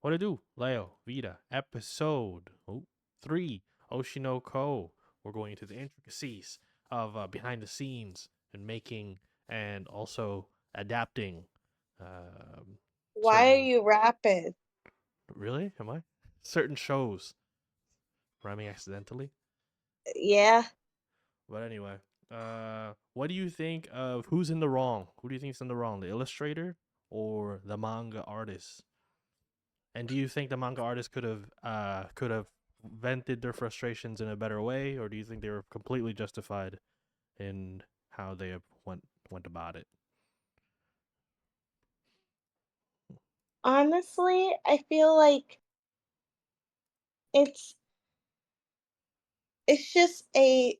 What to do? Leo, Vita, episode 3, Oshi no Ko. We're going into the intricacies of behind the scenes and making and also adapting Why are certain. you rapid? Really? Am I? Certain shows. Rhyming accidentally? Yeah. But anyway, what do you think of who's in the wrong? Who do you think's in the wrong? The illustrator or the manga artist? And do you think the manga artist could have vented their frustrations in a better way, or do you think they were completely justified in how they went about it? Honestly, I feel like it's it's just a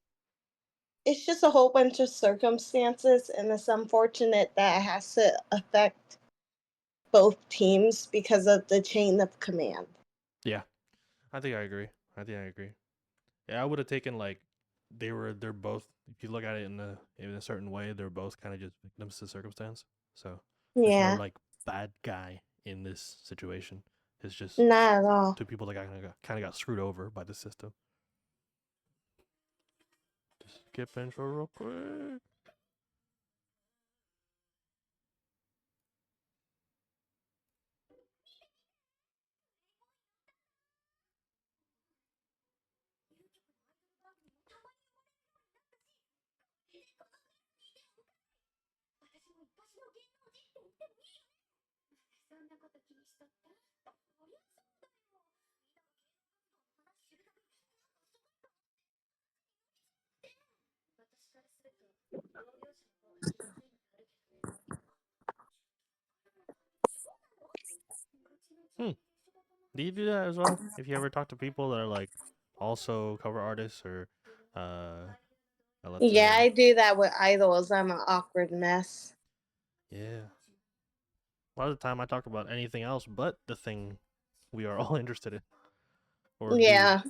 it's just a whole bunch of circumstances, and it's unfortunate that it has to affect both teams because of the chain of command. Yeah, I think I agree. I think I agree. Yeah, I would have taken like they're both. If you look at it in a certain way, they're both kind of just victims to circumstance. So there's no Yeah, like bad guy in this situation. It's just not at all. two people that kind of got screwed over by the system. Just skip intro real quick. Hmm. Do you do that as well? If you ever talk to people that are like also cover artists or, let's Yeah, say, I do that with idols. I'm an awkward mess. yeah. A lot of the time I talk about anything else but the thing we are all interested in or do. Yeah,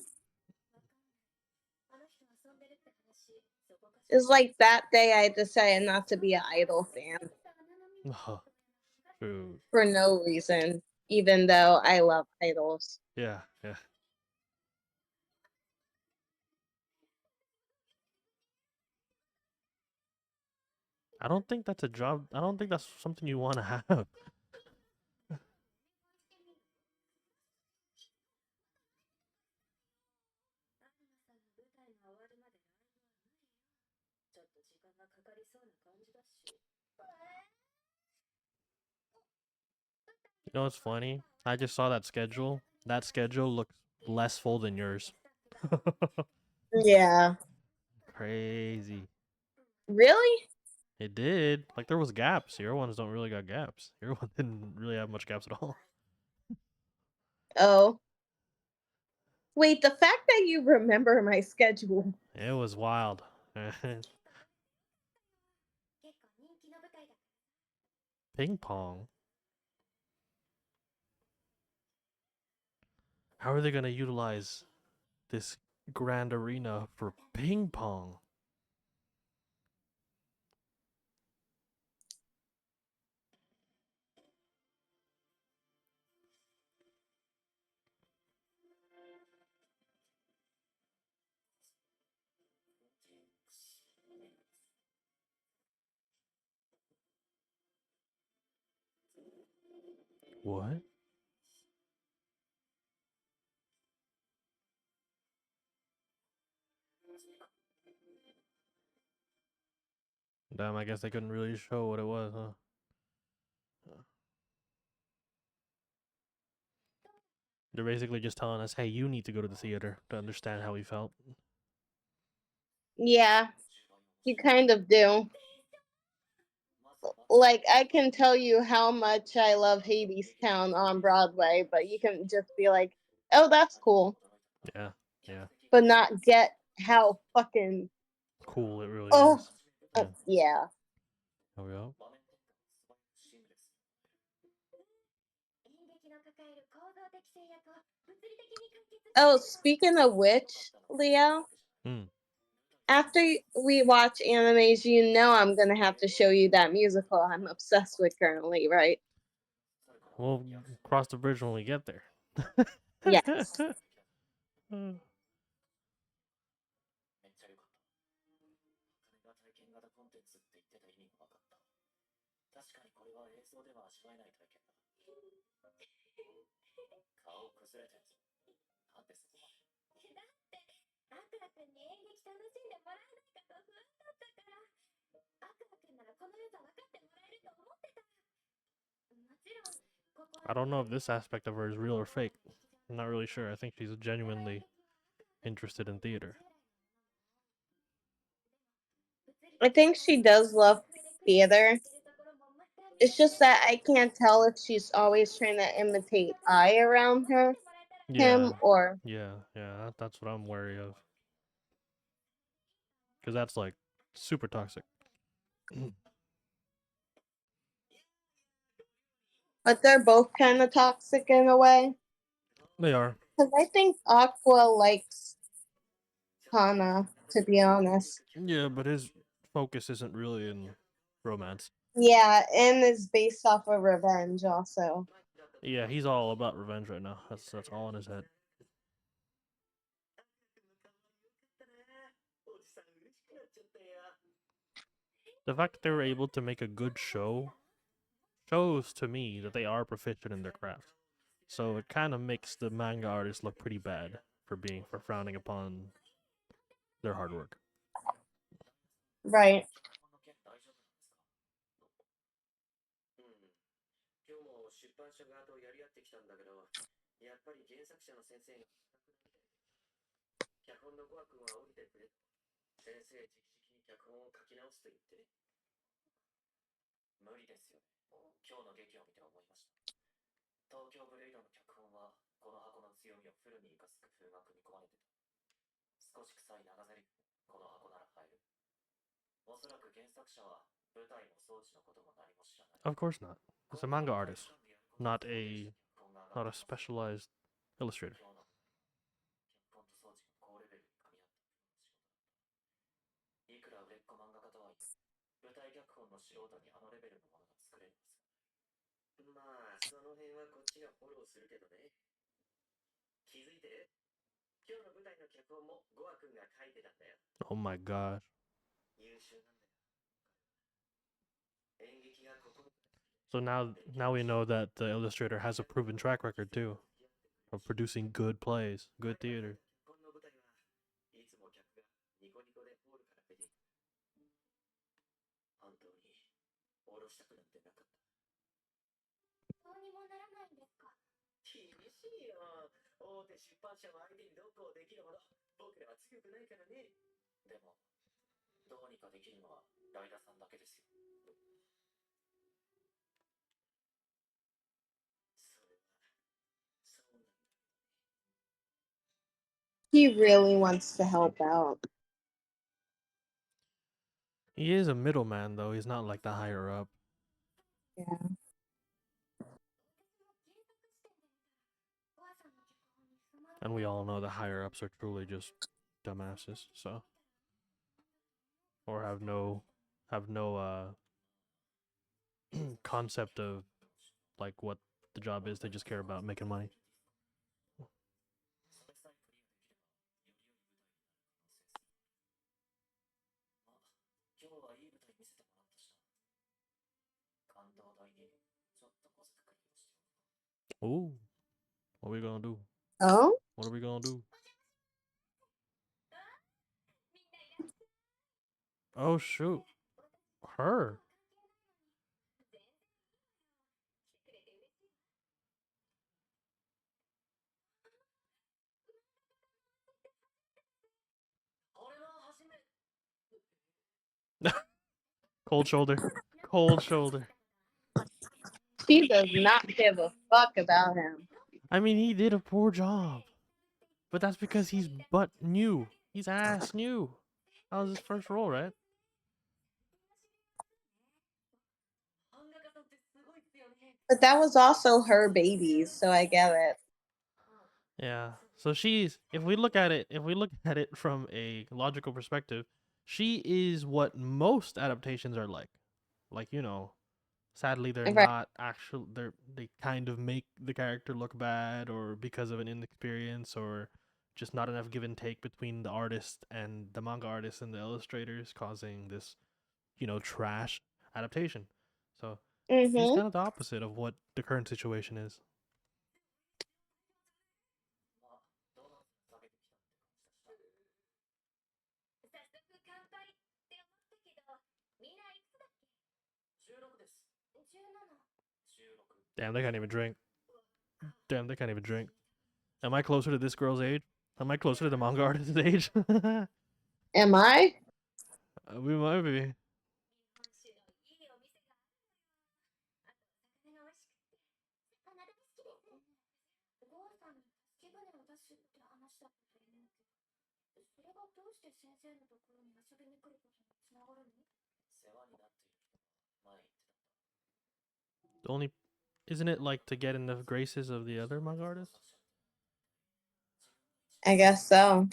it's like that day I decided not to be an idol fan True. for no reason, even though I love idols. Yeah, yeah. I don't think that's a job. I don't think that's something you want to have. You know what's funny? I just saw that schedule. That schedule looks less full than yours. Yeah. Crazy. Really? It did. Like there was gaps. Your ones don't really got gaps. Your one didn't really have much gaps at all. Oh. Wait, the fact that you remember my schedule. It was wild. Ping pong. How are they gonna utilize this grand arena for ping pong? What? Damn, I guess they couldn't really show what it was, huh? They're basically just telling us, hey, you need to go to the theater to understand how we felt. Yeah, you kind of do. Like, I can tell you how much I love Hades Town on Broadway, but you can just be like, oh, that's cool, Yeah, yeah. but not get how fucking, Cool, it really oh, is. Yeah. yeah. There we go. Oh, speaking of which, Leo, Hmm. after we watch animes, you know I'm gonna have to show you that musical I'm obsessed with currently, right? We'll cross the bridge when we get there. Yes. I don't know if this aspect of her is real or fake. I'm not really sure. I think she's genuinely interested in theater. I think she does love theater. It's just that I can't tell if she's always trying to imitate I around her, him, or Yeah, that's what I'm wary of. Because that's like super toxic. but they're both kind of toxic in a way. They are. Because I think Aqua likes Hana, to be honest. Yeah, but his focus isn't really in romance. Yeah, and is based off of revenge also. Yeah, he's all about revenge right now. That's all in his head. The fact that they were able to make a good show shows to me that they are proficient in their craft. So it kind of makes the manga artists look pretty bad for frowning upon their hard work. Right. Of course not. It's a manga artist, not a specialized illustrator. Oh my gosh. So now we know that the illustrator has a proven track record too of producing good plays, good theater. He really wants to help out. He is a middleman though. He's not like the higher up. Yeah. And we all know the higher ups are truly just dumbasses, so or have no concept of like what the job is. They just care about making money. Ooh, what are we gonna do? Oh? What are we gonna do? Oh shoot, her. Cold shoulder. Cold shoulder. She does not give a fuck about him. I mean, he did a poor job, but that's because he's butt new. He's ass new. That was his first role, right? But that was also her baby, so I get it. Yeah. So if we look at it from a logical perspective, she is what most adaptations are like. Like, Sadly, they're Right. not actual. They kind of make the character look bad, or because of an inexperience, or just not enough give and take between the artist and the manga artist and the illustrators, causing this, trash adaptation. So he's kind of the opposite of what the current situation is. Damn, they can't even drink. Damn, they can't even drink. Am I closer to this girl's age? Am I closer to the manga artist's age? Am I? We might be. The only, isn't it like to get in the graces of the other manga artists? I guess so.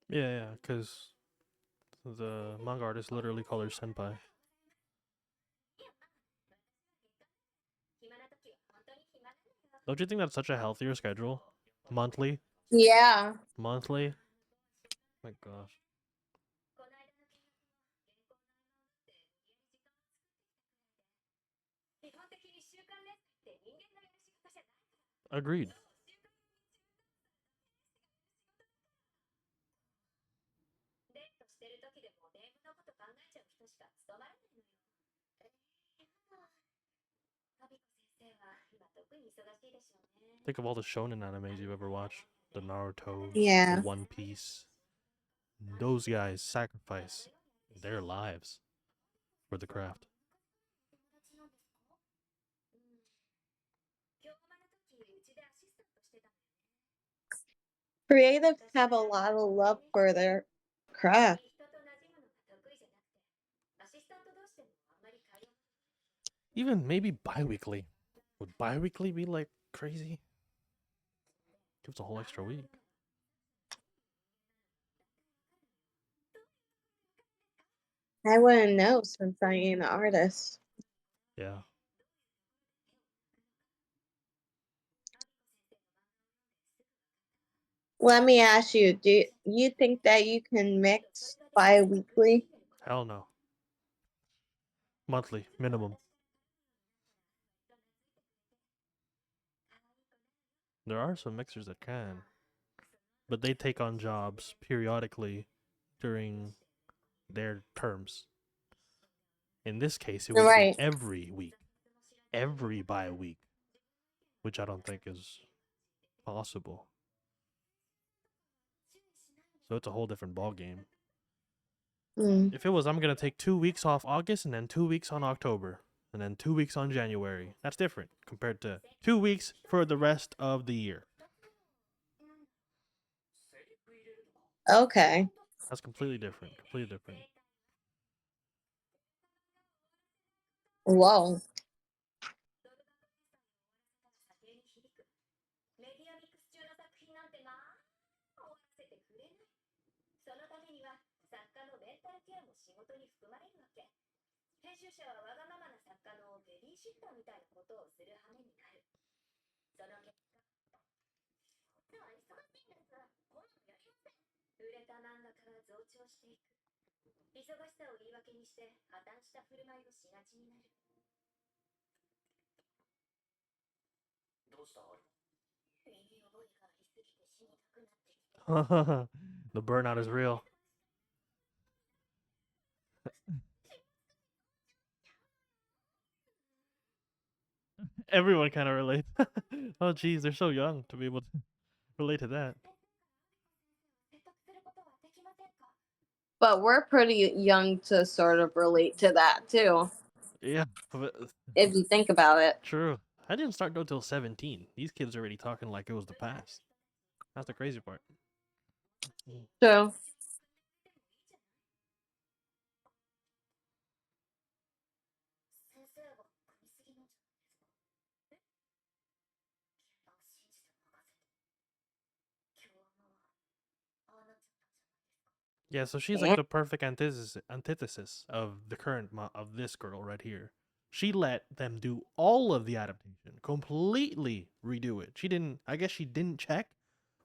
Yeah, because the manga artist literally called her senpai. Don't you think that's such a healthier schedule? Monthly? Yeah. Monthly? My gosh. Agreed. Think of all the shonen animes you've ever watched. The Naruto's, Yeah. the One Piece. Those guys sacrifice their lives for the craft. Creatives have a lot of love for their craft. Even maybe bi-weekly. Would bi-weekly be like crazy? Gives a whole extra week. I wouldn't know since I ain't an artist. Yeah. Let me ask you, do you think that you can mix bi-weekly? Hell no. Monthly, minimum. There are some mixers that can, but they take on jobs periodically during their terms. In this case, it would be every week, every bi-week, which I don't think is possible. So it's a whole different ball game. If it was, I'm gonna take 2 weeks off August and then 2 weeks on October and then 2 weeks on January. That's different compared to 2 weeks for the rest of the year. Okay. That's completely different. Completely different. Whoa. The burnout is real. Everyone kind of relates. Oh, geez, they're so young to be able to relate to that. But we're pretty young to sort of relate to that too, Yeah, but if you think about it. true. I didn't start until 17. These kids are already talking like it was the past. That's the crazy part. True. Yeah, so she's like Damn. the perfect antithesis of the current of this girl right here. She let them do all of the adaptation, completely redo it. She didn't. I guess she didn't check,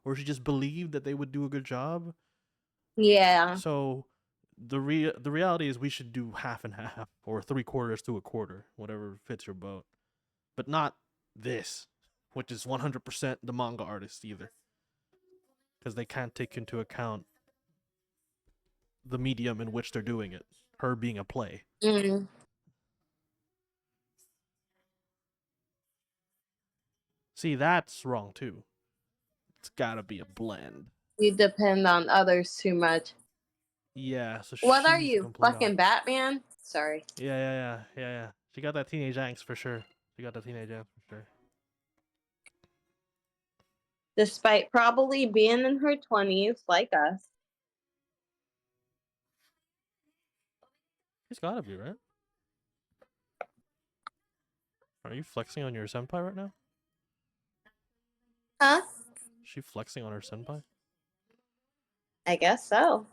or she just believed that they would do a good job. Yeah. So the reality is we should do half and half, or 3/4 to a quarter, whatever fits your boat, but not this, which is 100% the manga artist either, because they can't take into account the medium in which they're doing it, her being a play. Mm. See, that's wrong too. It's gotta be a blend. You depend on others too much. Yeah, so What are she's the you, complete fucking opposite. Batman? Sorry. Yeah. She got that teenage angst for sure. Despite probably being in her 20s, like us. She's gotta be, right? Are you flexing on your senpai right now? Huh? Is she flexing on her senpai? I guess so.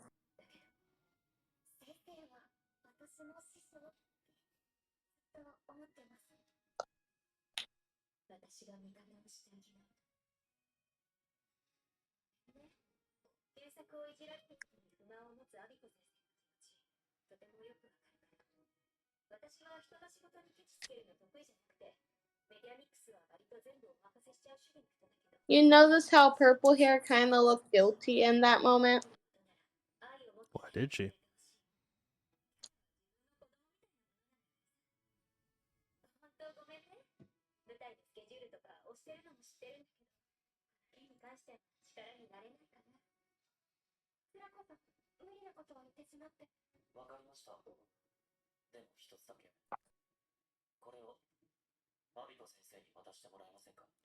You notice how purple hair kind of looked guilty in that moment? Why did she?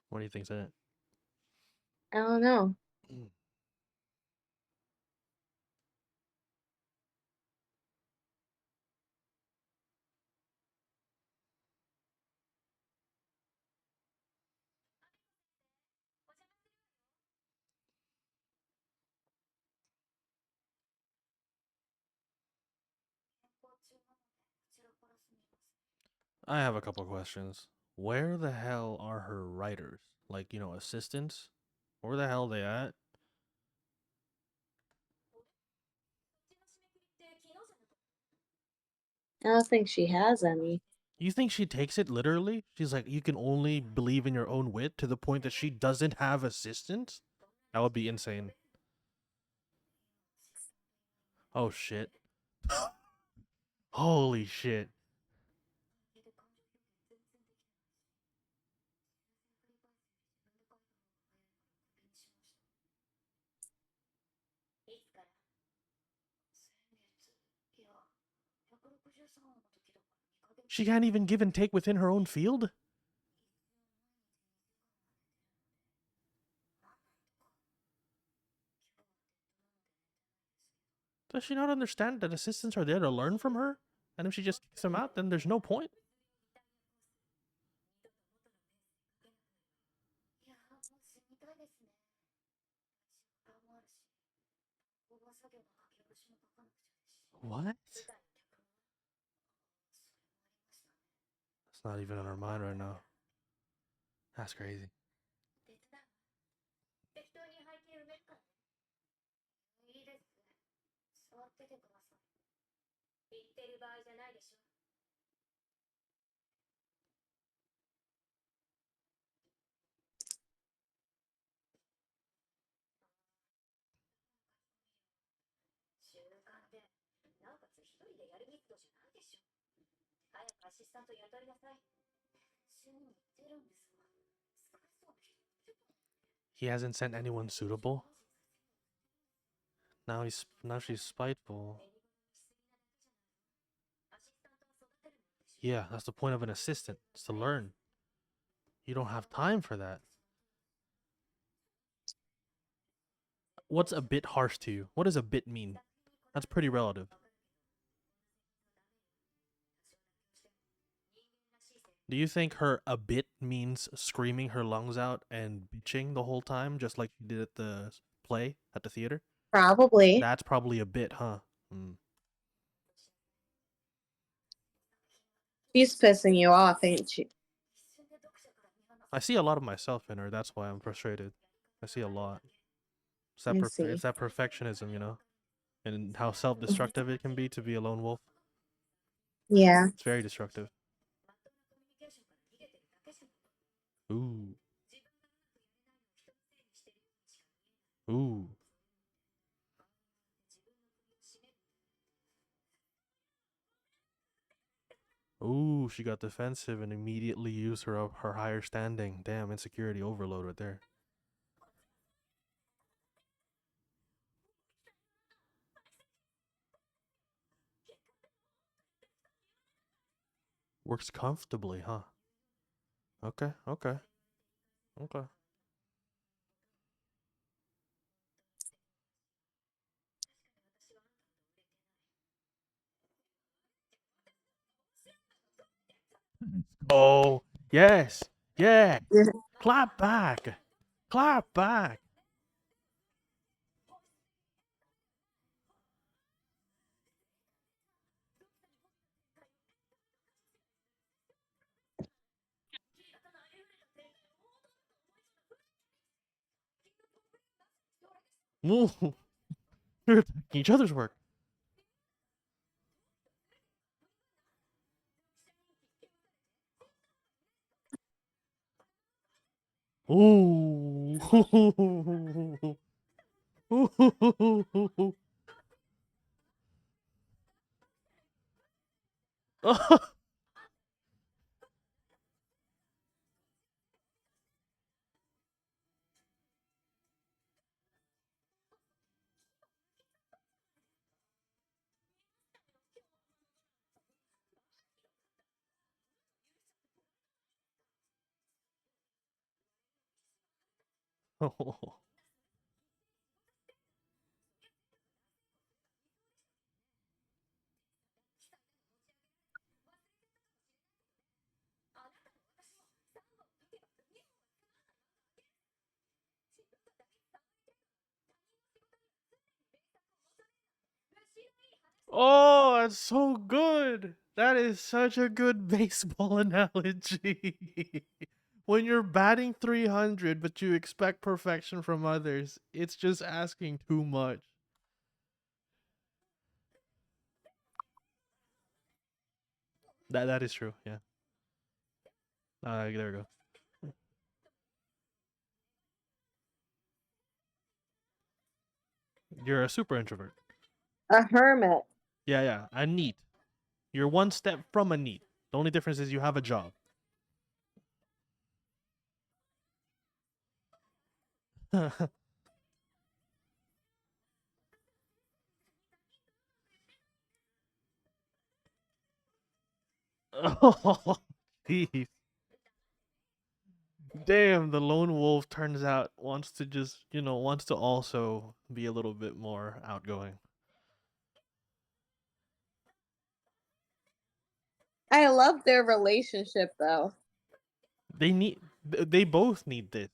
What do you think's in it? I don't know. I have a couple questions. Where the hell are her writers? Like, assistants? Where the hell are they at? I don't think she has any. You think she takes it literally? She's like, you can only believe in your own wit to the point that she doesn't have assistants? That would be insane. Oh shit. Holy shit. She can't even give and take within her own field? Does she not understand that assistants are there to learn from her? And if she just kicks them out, then there's no point? What? It's not even on her mind right now. That's crazy. He hasn't sent anyone suitable? Now she's spiteful. Yeah, that's the point of an assistant. It's to learn. You don't have time for that. What's a bit harsh to you? What does a bit mean? That's pretty relative. Do you think her a bit means screaming her lungs out and bitching the whole time, just like she did at the play at the theater? Probably. That's probably a bit, huh? Mm. She's pissing you off, ain't she? I see a lot of myself in her. That's why I'm frustrated. I see a lot. I see. It's that perfectionism, you know, and how self-destructive it can be to be a lone wolf. Yeah. It's very destructive. Ooh. Ooh. Ooh, she got defensive and immediately used her higher standing. Damn, insecurity overload right there. Works comfortably, huh? Okay, okay, okay. Oh, yes, yeah. Clap back. Clap back. Ooh. They're attacking each other's work. Ooh. Oh, that's so good. That is such a good baseball analogy. When you're batting 300 but you expect perfection from others, it's just asking too much. That is true. Yeah. There we go. You're a super introvert. A hermit. Yeah, yeah. A neat. You're one step from a neat. The only difference is you have a job. Oh, jeez. Damn, the lone wolf turns out wants to just, wants to also be a little bit more outgoing. I love their relationship though. They both need this.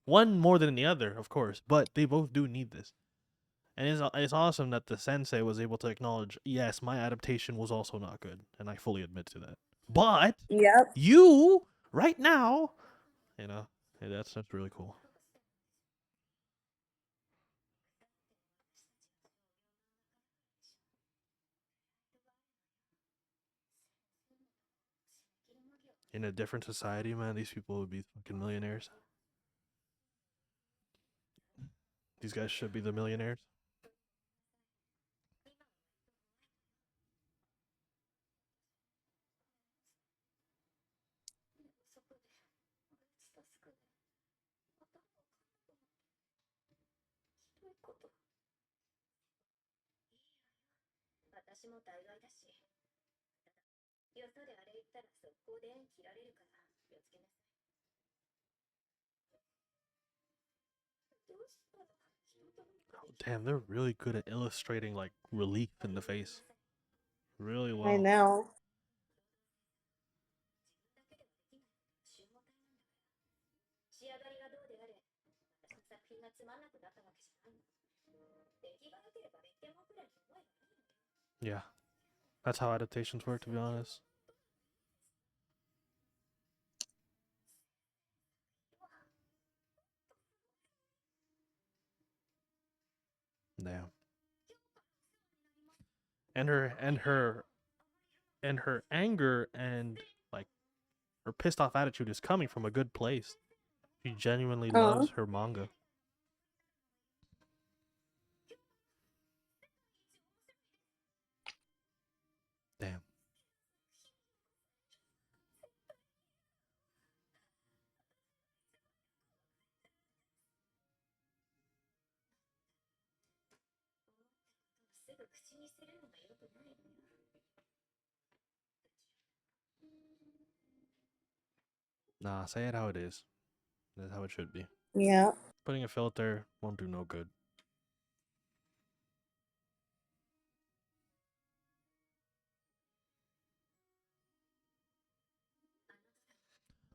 One more than the other, of course, but they both do need this. And it's awesome that the sensei was able to acknowledge, yes, my adaptation was also not good, and I fully admit to that. But Yep. you right now, hey, that's really cool. In a different society, man, these people would be fucking millionaires. These guys should be the millionaires. Oh, damn, they're really good at illustrating like relief in the face. Really well. I know. Yeah, that's how adaptations work, to be honest. Damn. And her anger and like her pissed off attitude is coming from a good place. She genuinely loves her manga. Damn. Nah, say it how it is. That's how it should be. Yeah. Putting a filter won't do no good.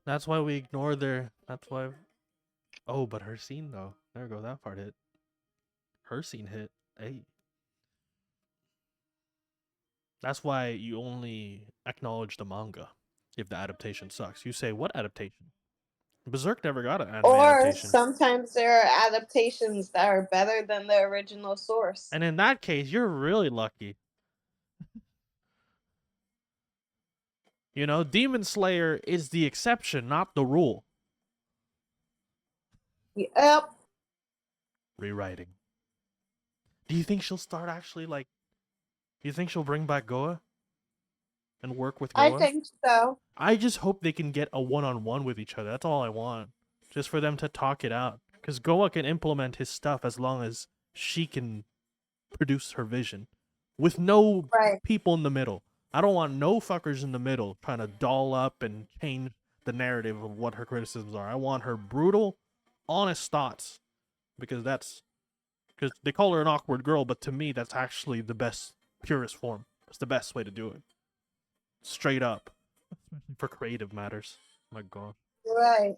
That's why we ignore their. That's why. Oh, but her scene though. There we go. That part hit. Her scene hit. Hey. That's why you only acknowledge the manga if the adaptation sucks. You say, what adaptation? Berserk never got an anime Or adaptation. sometimes there are adaptations that are better than the original source. And in that case, you're really lucky. You know, Demon Slayer is the exception, not the rule. Yep. Rewriting. Do you think she'll start actually, like... Do you think she'll bring back Goa? And work with Goa? I think so. I just hope they can get a one-on-one with each other. That's all I want. Just for them to talk it out. Because Goa can implement his stuff as long as she can produce her vision. With no people in the middle. I don't want no fuckers in the middle trying to doll up and change the narrative of what her criticisms are. I want her brutal, honest thoughts. Because that's... Because they call her an awkward girl, but to me, that's actually the best, purest form. It's the best way to do it. Straight up. Especially for creative matters. My god. Right.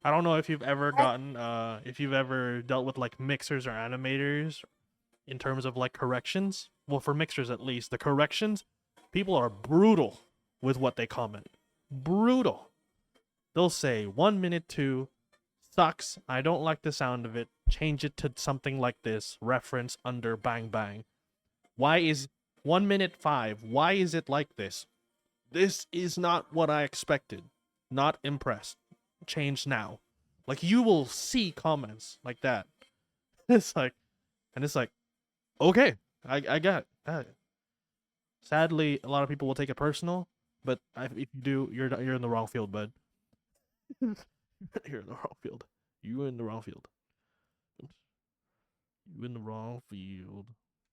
I don't know if you've ever gotten, if you've ever dealt with like mixers or animators in terms of like corrections. Well, for mixers at least, the corrections, people are brutal with what they comment. Brutal. They'll say 1 minute 2 sucks. I don't like the sound of it. Change it to something like this. Reference under bang bang. Why is 1 minute 5? Why is it like this? This is not what I expected. Not impressed. Change now. Like, you will see comments like that. It's like, okay, I got that. Sadly, a lot of people will take it personal, but if you do, you're in the wrong field, bud. You're in the wrong field. You in the wrong field. You in the wrong field.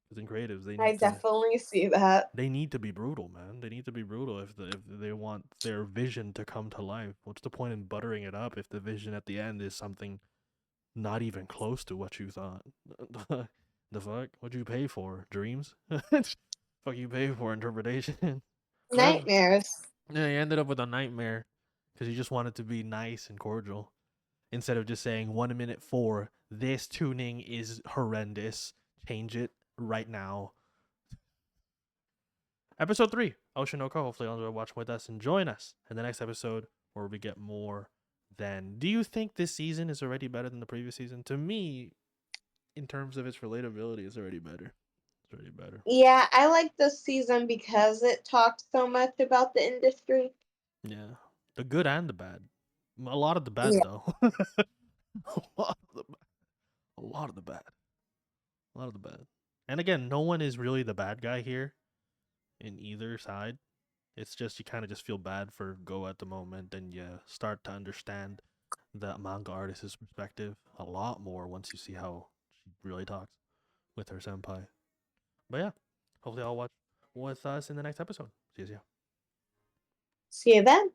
Because in creatives, they need I definitely see that. They need to be brutal, man. They need to be brutal if they want their vision to come to life. What's the point in buttering it up if the vision at the end is something not even close to what you thought? The fuck? What'd you pay for? Dreams? Fuck you pay for interpretation? Nightmares. Yeah, you ended up with a nightmare because you just wanted to be nice and cordial instead of just saying 1 minute 4. This tuning is horrendous. Change it right now. Episode 3, Oshi no Ko. Hopefully, you'll watch with us and join us in the next episode where we get more than. Do you think this season is already better than the previous season? To me, in terms of its relatability, it's already better. It's already better. Yeah, I like this season because it talks so much about the industry. Yeah. The good and the bad. A lot of the bad, though. A lot of the bad. A lot of the bad. A lot of the bad. And again, no one is really the bad guy here in either side. It's just you kind of just feel bad for Go at the moment, and you start to understand the manga artist's perspective a lot more once you see how she really talks with her senpai. But yeah, hopefully I'll watch with us in the next episode. See you. See you then.